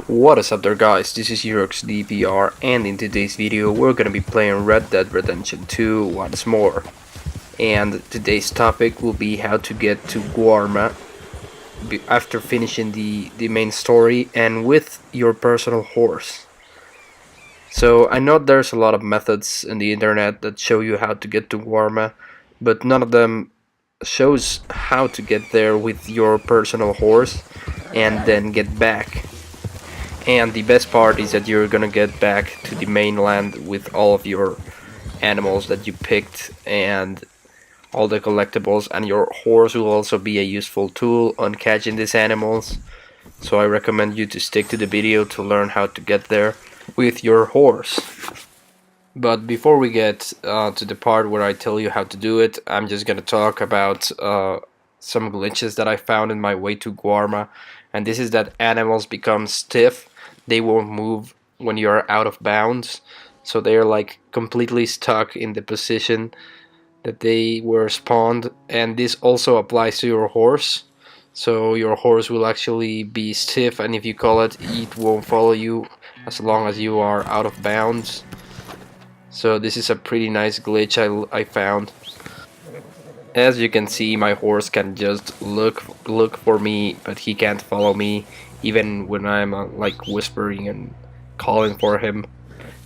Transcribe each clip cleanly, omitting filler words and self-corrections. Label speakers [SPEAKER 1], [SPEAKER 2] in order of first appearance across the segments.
[SPEAKER 1] What is up there, guys? This is DPR, and in today's video we're gonna be playing Red Dead Redemption 2 once more. And today's topic will be how to get to Guarma after finishing the main story and with your personal horse. So I know there's a lot of methods in the internet that show you how to get to Guarma, but none of them shows how to get there with your personal horse and then get back. And the best part is that you're gonna get back to the mainland with all of your animals that you picked and all the collectibles, and your horse will also be a useful tool on catching these animals. So I recommend you to stick to the video to learn how to get there with your horse. But before we get to the part where I tell you how to do it, I'm just gonna talk about some glitches that I found in my way to Guarma. And this is that animals become stiff. They won't move when you're out of bounds, so they're like completely stuck in the position that they were spawned. And this also applies to your horse, so your horse will actually be stiff, and if you call it, it won't follow you as long as you are out of bounds. So this is a pretty nice glitch I found. As you can see, my horse can just look for me, but he can't follow me even when I'm like whispering and calling for him.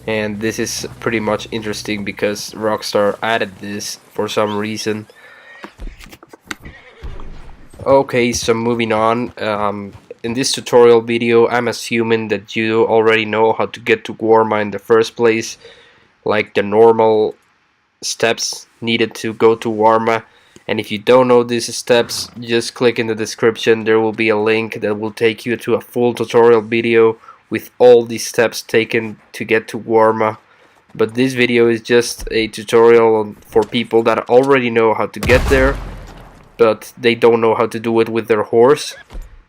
[SPEAKER 1] And this is pretty much interesting because Rockstar added this for some reason. Okay, so moving on. In this tutorial video, I'm assuming that you already know how to get to Guarma in the first place, like the normal steps needed to go to Guarma. And if you don't know these steps, just click in the description. There will be a link that will take you to a full tutorial video with all these steps taken to get to Guarma. But this video is just a tutorial for people that already know how to get there, but they don't know how to do it with their horse.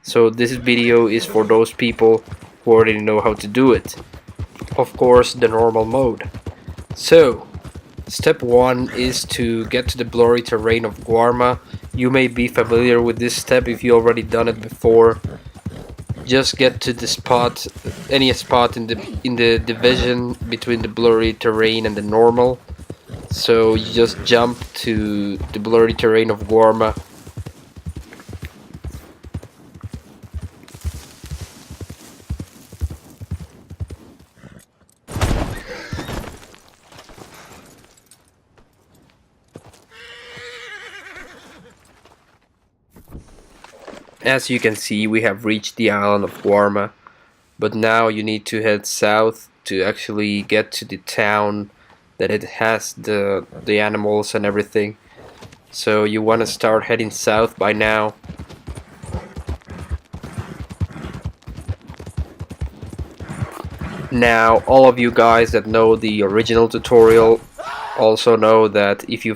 [SPEAKER 1] So this video is for those people who already know how to do it. Of course, the normal mode. So step 1 is to get to the blurry terrain of Guarma. You may be familiar with this step if you already done it before. Just get to the spot, any spot in the division between the blurry terrain and the normal. So you just jump to the blurry terrain of Guarma. As you can see, we have reached the island of Guarma, but now you need to head south to actually get to the town that it has the animals and everything. So you want to start heading south by now. Now, all of you guys that know the original tutorial also know that if you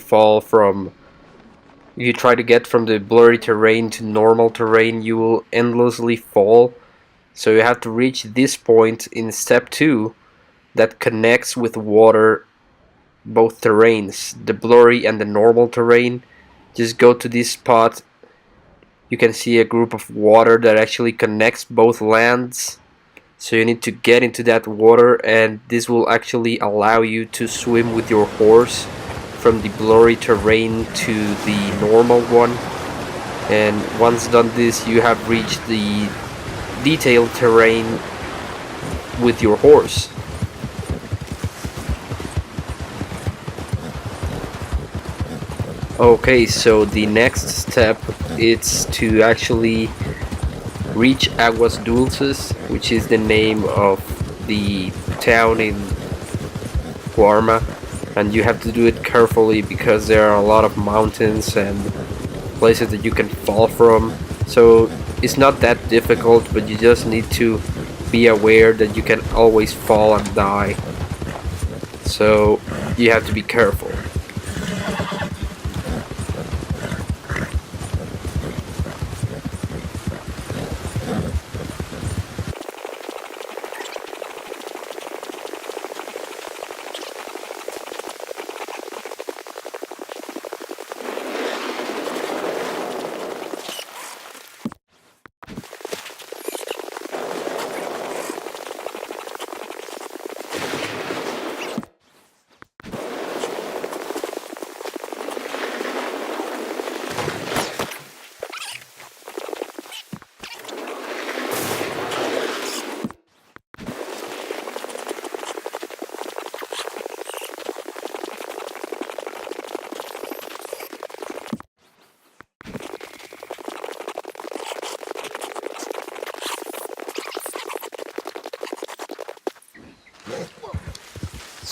[SPEAKER 1] try to get from the blurry terrain to normal terrain, you will endlessly fall. So you have to reach this point in step 2 that connects with water, both terrains, the blurry and the normal terrain. Just go to this spot. You can see a group of water that actually connects both lands. So you need to get into that water, and this will actually allow you to swim with your horse from the blurry terrain to the normal one. And once done this, you have reached the detailed terrain with your horse. Okay, so the next step is to actually reach Aguas Dulces, which is the name of the town in Guarma. And you have to do it carefully because there are a lot of mountains and places that you can fall from. So it's not that difficult, but you just need to be aware that you can always fall and die. So you have to be careful.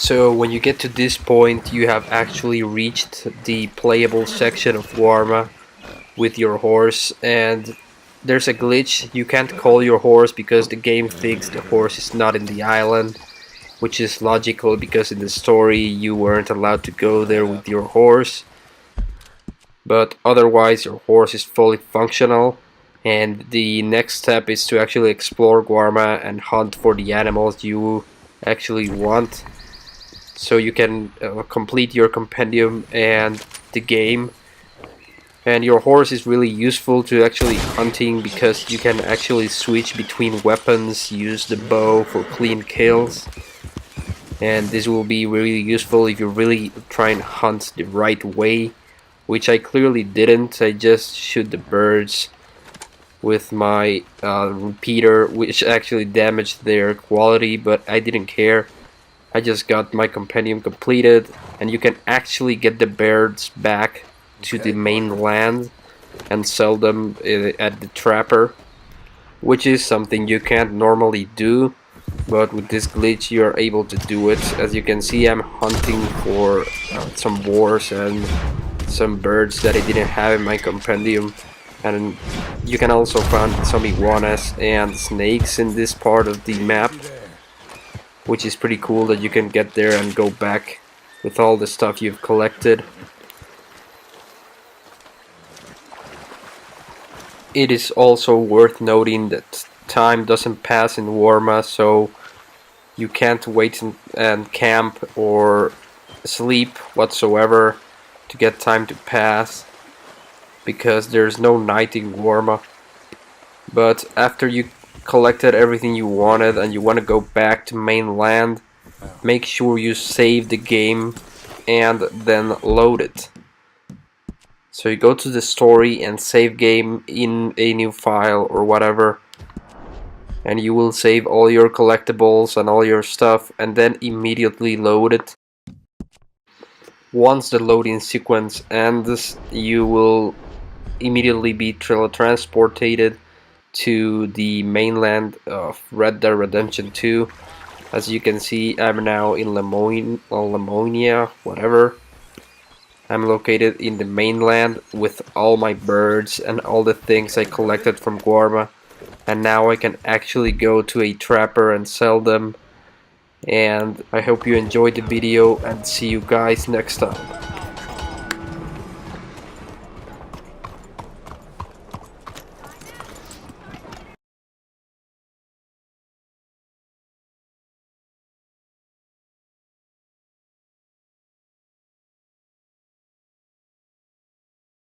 [SPEAKER 1] So when you get to this point, you have actually reached the playable section of Guarma with your horse, and there's a glitch. You can't call your horse because the game thinks the horse is not in the island, which is logical because in the story you weren't allowed to go there with your horse. But otherwise your horse is fully functional, and the next step is to actually explore Guarma and hunt for the animals you actually want, so you can complete your compendium and the game. And your horse is really useful to actually hunting because you can actually switch between weapons, use the bow for clean kills, and this will be really useful if you really try and hunt the right way, which I clearly didn't. I just shoot the birds with my repeater, which actually damaged their quality, but I didn't care. I just got my compendium completed, and you can actually get the birds back to the mainland and sell them at the trapper, which is something you can't normally do, but with this glitch you are able to do it. As you can see, I'm hunting for some boars and some birds that I didn't have in my compendium, and you can also find some iguanas and snakes in this part of the map, which is pretty cool that you can get there and go back with all the stuff you've collected. It is also worth noting that time doesn't pass in Guarma, so you can't wait and camp or sleep whatsoever to get time to pass, because there's no night in Guarma. But after you collected everything you wanted and you want to go back to mainland, make sure you save the game and then load it. So you go to the story and save game in a new file or whatever, and you will save all your collectibles and all your stuff and then immediately load it. Once the loading sequence ends, you will immediately be transported to the mainland of Red Dead Redemption 2. As you can see, I'm now in Lemonia, whatever. I'm located in the mainland with all my birds and all the things I collected from Guarma, and now I can actually go to a trapper and sell them. And I hope you enjoyed the video, and see you guys next time.